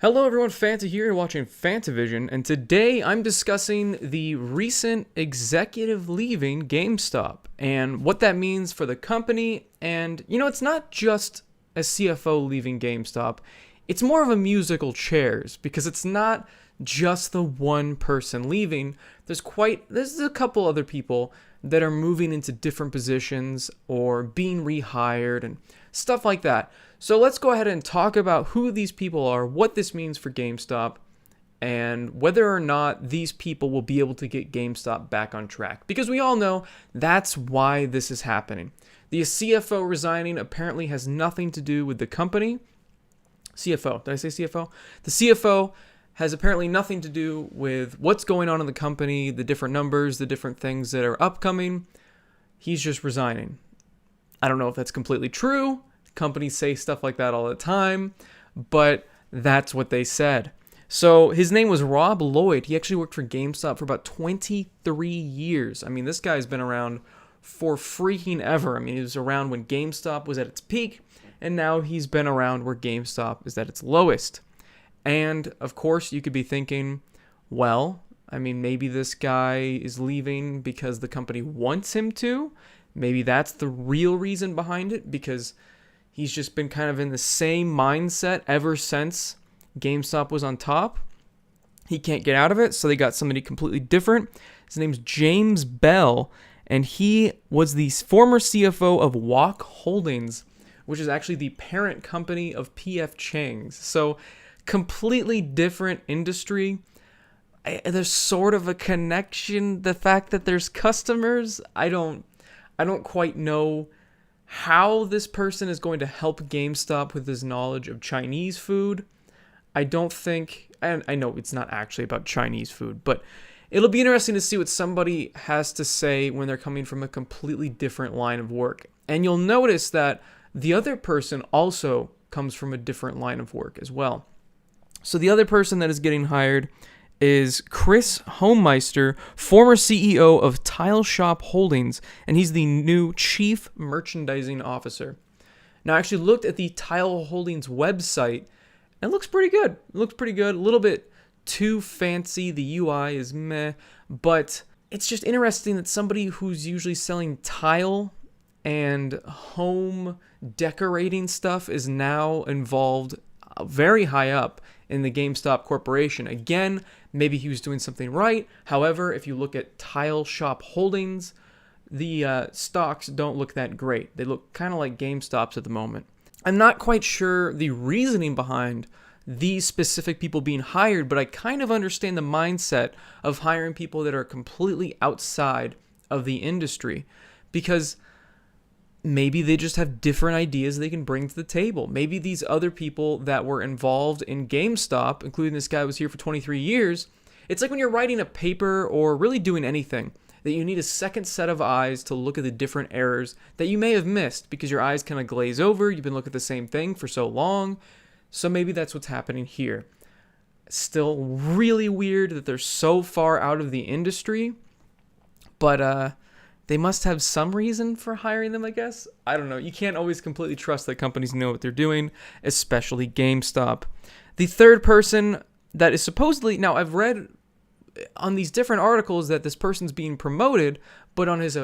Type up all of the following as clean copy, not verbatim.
Hello everyone, Fanta here, you're watching FANTAVISION, and today I'm discussing the recent executive leaving GameStop and what that means for the company. And it's not just a CFO leaving GameStop, it's more of a musical chairs because it's not just the one person leaving. There's a couple other people that are moving into different positions or being rehired and stuff like that. So let's go ahead and talk about who these people are, what this means for GameStop, and whether or not these people will be able to get GameStop back on track. Because we all know that's why this is happening. The CFO resigning apparently has nothing to do with the company. CFO, did I say CFO? The CFO has apparently nothing to do with what's going on in the company, the different numbers, the different things that are upcoming. He's just resigning. I don't know if that's completely true. Companies say stuff like that all the time, but that's what they said. So his name was Rob Lloyd. He actually worked for GameStop for about 23 years. I mean, this guy's been around for freaking ever. I mean, he was around when GameStop was at its peak, and now he's been around where GameStop is at its lowest. And of course, you could be thinking, well, I mean, maybe this guy is leaving because the company wants him to. Maybe that's the real reason behind it, because he's just been kind of in the same mindset ever since GameStop was on top. He can't get out of it, so they got somebody completely different. His name's James Bell, and he was the former CFO of Walk Holdings, which is actually the parent company of P.F. Chang's. So completely different industry. There's sort of a connection. The fact that there's customers, I don't quite know how this person is going to help GameStop with his knowledge of Chinese food. I don't think, and I know it's not actually about Chinese food, but it'll be interesting to see what somebody has to say when they're coming from a completely different line of work. And you'll notice that the other person also comes from a different line of work as well. So the other person that is getting hired is Chris Meister, former CEO of Tile Shop Holdings, and he's the new Chief Merchandising Officer. Now, I actually looked at the Tile Holdings website, and it looks pretty good. A little bit too fancy. The UI is meh, but it's just interesting that somebody who's usually selling tile and home decorating stuff is now involved very high up in the GameStop corporation. Again, maybe he was doing something right. However, if you look at Tile Shop Holdings, the stocks don't look that great. They look kind of like GameStop's at the moment. I'm not quite sure the reasoning behind these specific people being hired, but I kind of understand the mindset of hiring people that are completely outside of the industry, because maybe they just have different ideas they can bring to the table. Maybe these other people that were involved in GameStop, including this guy who was here for 23 years, it's like when you're writing a paper or really doing anything, that you need a second set of eyes to look at the different errors that you may have missed because your eyes kind of glaze over. You've been looking at the same thing for so long. So maybe that's what's happening here. Still really weird that they're so far out of the industry, but they must have some reason for hiring them, I guess. I don't know. You can't always completely trust that companies know what they're doing, especially GameStop. The third person that is supposedly... Now, I've read on these different articles that this person's being promoted, but on his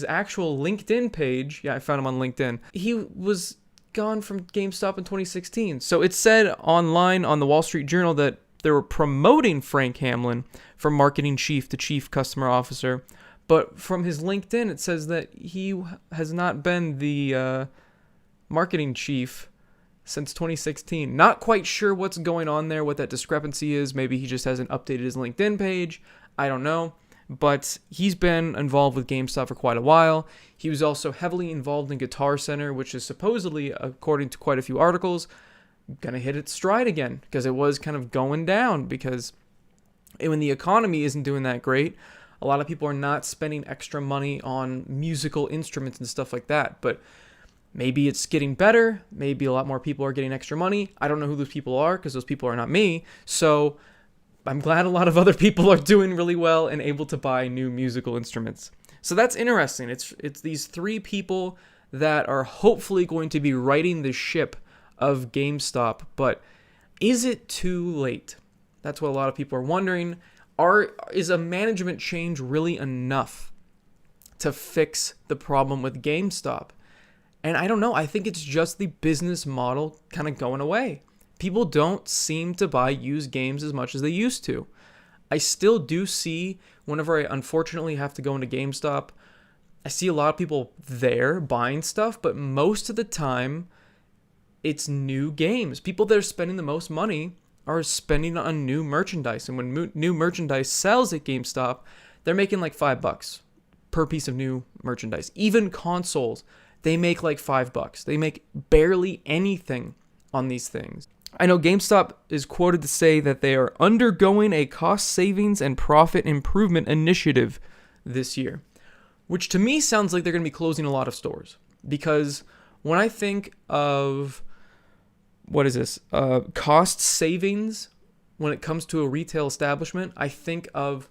actual LinkedIn page... Yeah, I found him on LinkedIn. He was gone from GameStop in 2016. So it said online on the Wall Street Journal that they were promoting Frank Hamlin from marketing chief to chief customer officer. But from his LinkedIn, it says that he has not been the marketing chief since 2016. Not quite sure what's going on there, what that discrepancy is. Maybe he just hasn't updated his LinkedIn page. I don't know. But he's been involved with GameStop for quite a while. He was also heavily involved in Guitar Center, which is supposedly, according to quite a few articles, going to hit its stride again, because it was kind of going down, because when the economy isn't doing that great, a lot of people are not spending extra money on musical instruments and stuff like that. But maybe it's getting better. Maybe a lot more people are getting extra money. I don't know who those people are, because those people are not me. So I'm glad a lot of other people are doing really well and able to buy new musical instruments. So that's interesting. It's these three people that are hopefully going to be righting the ship of GameStop. But Is it too late? That's what a lot of people are wondering. Is a management change really enough to fix the problem with GameStop? And I don't know. I think it's just the business model kind of going away. People don't seem to buy used games as much as they used to. I still do see, whenever I unfortunately have to go into GameStop, I see a lot of people there buying stuff, but most of the time, it's new games. People that are spending the most money are spending on new merchandise. And when new merchandise sells at GameStop, they're making like $5 per piece of new merchandise. Even consoles, they make like $5. They make barely anything on these things. I know GameStop is quoted to say that they are undergoing a cost savings and profit improvement initiative this year, which to me sounds like they're going to be closing a lot of stores. Because when I think of, cost savings when it comes to a retail establishment, I think of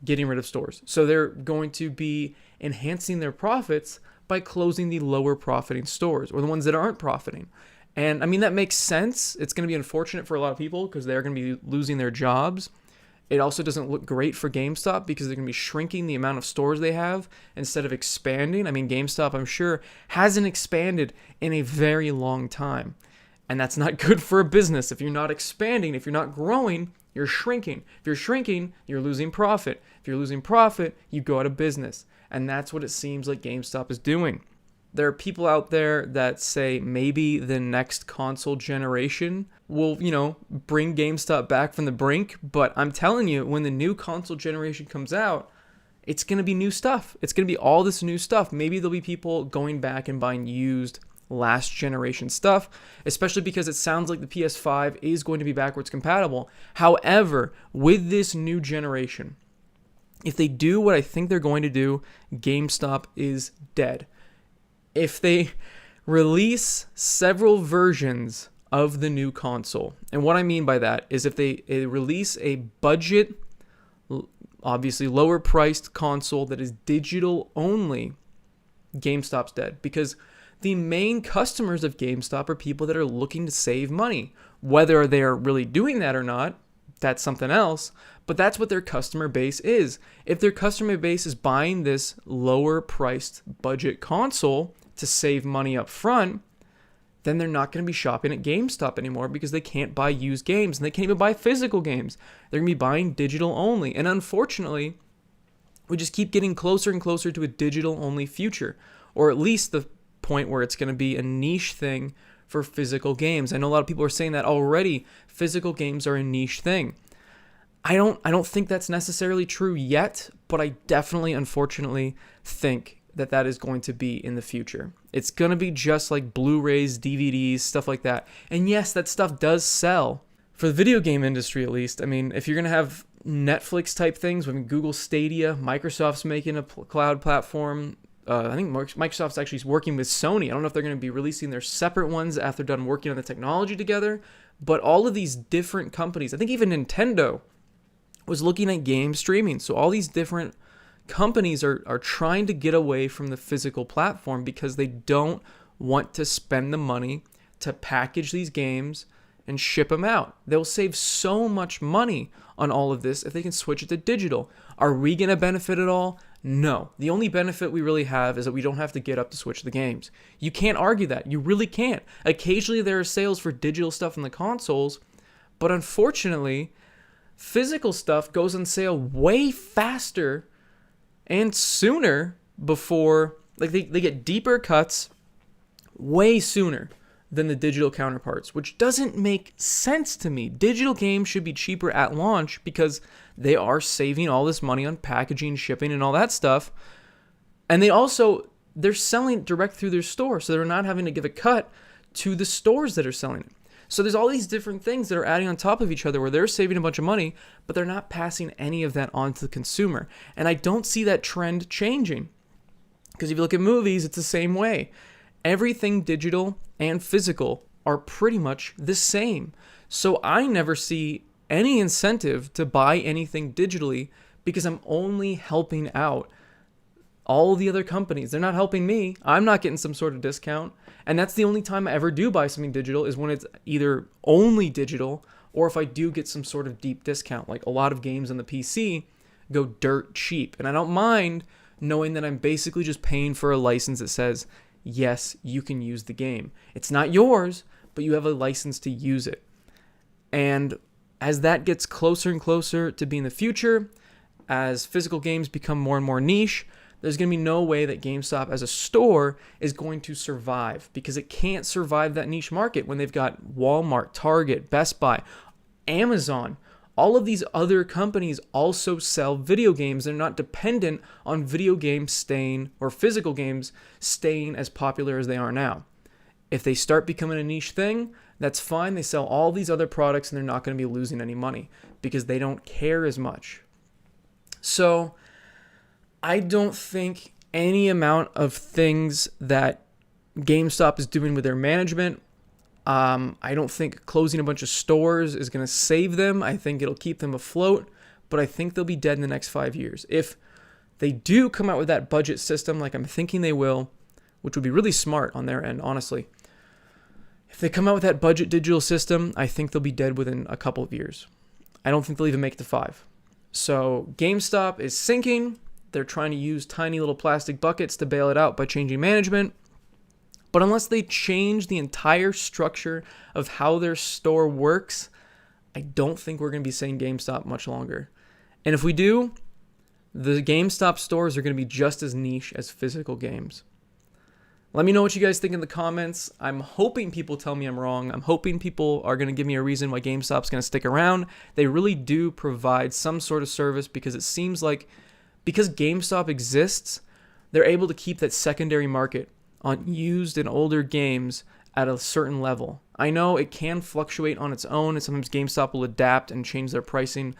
getting rid of stores. So they're going to be enhancing their profits by closing the lower profiting stores, or the ones that aren't profiting. And I mean, that makes sense. It's going to be unfortunate for a lot of people because they're going to be losing their jobs. It also doesn't look great for GameStop because they're going to be shrinking the amount of stores they have instead of expanding. I mean, GameStop, I'm sure, hasn't expanded in a very long time. And that's not good for a business. If you're not expanding, if you're not growing, you're shrinking. If you're shrinking, you're losing profit. If you're losing profit, you go out of business. And that's what it seems like GameStop is doing. There are people out there that say maybe the next console generation will, bring GameStop back from the brink. But I'm telling you, when the new console generation comes out, it's going to be new stuff. It's going to be all this new stuff. Maybe there'll be people going back and buying used last generation stuff, especially because it sounds like the PS5 is going to be backwards compatible. However, with this new generation, if they do what I think they're going to do, GameStop is dead. If they release several versions of the new console, and what I mean by that is if they release a budget, obviously lower priced console that is digital only, GameStop's dead. Because the main customers of GameStop are people that are looking to save money. Whether they're really doing that or not, that's something else. But that's what their customer base is. If their customer base is buying this lower priced budget console to save money up front, then they're not going to be shopping at GameStop anymore because they can't buy used games and they can't even buy physical games. They're going to be buying digital only. And unfortunately, we just keep getting closer and closer to a digital only future, or at least the point where it's going to be a niche thing for physical games. I know a lot of people are saying that already. Physical games are a niche thing. I don't think that's necessarily true yet, but I definitely, unfortunately, think that is going to be in the future. It's going to be just like Blu-rays, DVDs, stuff like that. And yes, that stuff does sell. For the video game industry, at least. I mean, if you're going to have Netflix type things, with Google Stadia, Microsoft's making a cloud platform. I think Microsoft's actually working with Sony. I don't know if they're going to be releasing their separate ones after they're done working on the technology together. But all of these different companies, I think even Nintendo was looking at game streaming. So all these different companies are trying to get away from the physical platform because they don't want to spend the money to package these games and ship them out. They'll save so much money on all of this if they can switch it to digital. Are we going to benefit at all? No. The only benefit we really have is that we don't have to get up to switch the games. You can't argue that. You really can't. Occasionally there are sales for digital stuff in the consoles, but unfortunately, physical stuff goes on sale way faster and sooner before, like they get deeper cuts way sooner than the digital counterparts, which doesn't make sense to me. Digital games should be cheaper at launch because they are saving all this money on packaging, shipping, and all that stuff. And they're selling direct through their store, so they're not having to give a cut to the stores that are selling it. So there's all these different things that are adding on top of each other where they're saving a bunch of money, but they're not passing any of that on to the consumer. And I don't see that trend changing. Because if you look at movies, it's the same way. Everything digital and physical are pretty much the same. So I never see any incentive to buy anything digitally because I'm only helping out All the other companies, they're not helping me. I'm not getting some sort of discount. And that's the only time I ever do buy something digital, is when it's either only digital or if I do get some sort of deep discount. Like a lot of games on the PC go dirt cheap. And I don't mind knowing that I'm basically just paying for a license that says, yes, you can use the game. It's not yours, but you have a license to use it. And as that gets closer and closer to being the future, as physical games become more and more niche, there's going to be no way that GameStop as a store is going to survive, because it can't survive that niche market when they've got Walmart, Target, Best Buy, Amazon. All of these other companies also sell video games. They're not dependent on video games staying, or physical games staying as popular as they are now. If they start becoming a niche thing, that's fine. They sell all these other products and they're not going to be losing any money because they don't care as much. So I don't think any amount of things that GameStop is doing with their management, I don't think closing a bunch of stores is going to save them. I think it'll keep them afloat, but I think they'll be dead in the next 5 years. If they do come out with that budget system like I'm thinking they will, which would be really smart on their end, honestly. If they come out with that budget digital system, I think they'll be dead within a couple of years. I don't think they'll even make it to 5. So GameStop is sinking. They're trying to use tiny little plastic buckets to bail it out by changing management. But unless they change the entire structure of how their store works, I don't think we're going to be saying GameStop much longer. And if we do, the GameStop stores are going to be just as niche as physical games. Let me know what you guys think in the comments. I'm hoping people tell me I'm wrong. I'm hoping people are going to give me a reason why GameStop's going to stick around. They really do provide some sort of service, because it seems like because GameStop exists, they're able to keep that secondary market on used and older games at a certain level. I know it can fluctuate on its own, and sometimes GameStop will adapt and change their pricing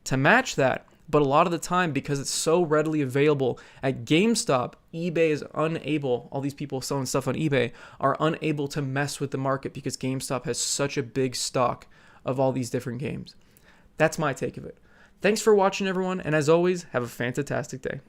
to match that. But a lot of the time, because it's so readily available at GameStop, eBay is unable, all these people selling stuff on eBay are unable to mess with the market because GameStop has such a big stock of all these different games. That's my take of it. Thanks for watching, everyone, and as always, have a fantastic day.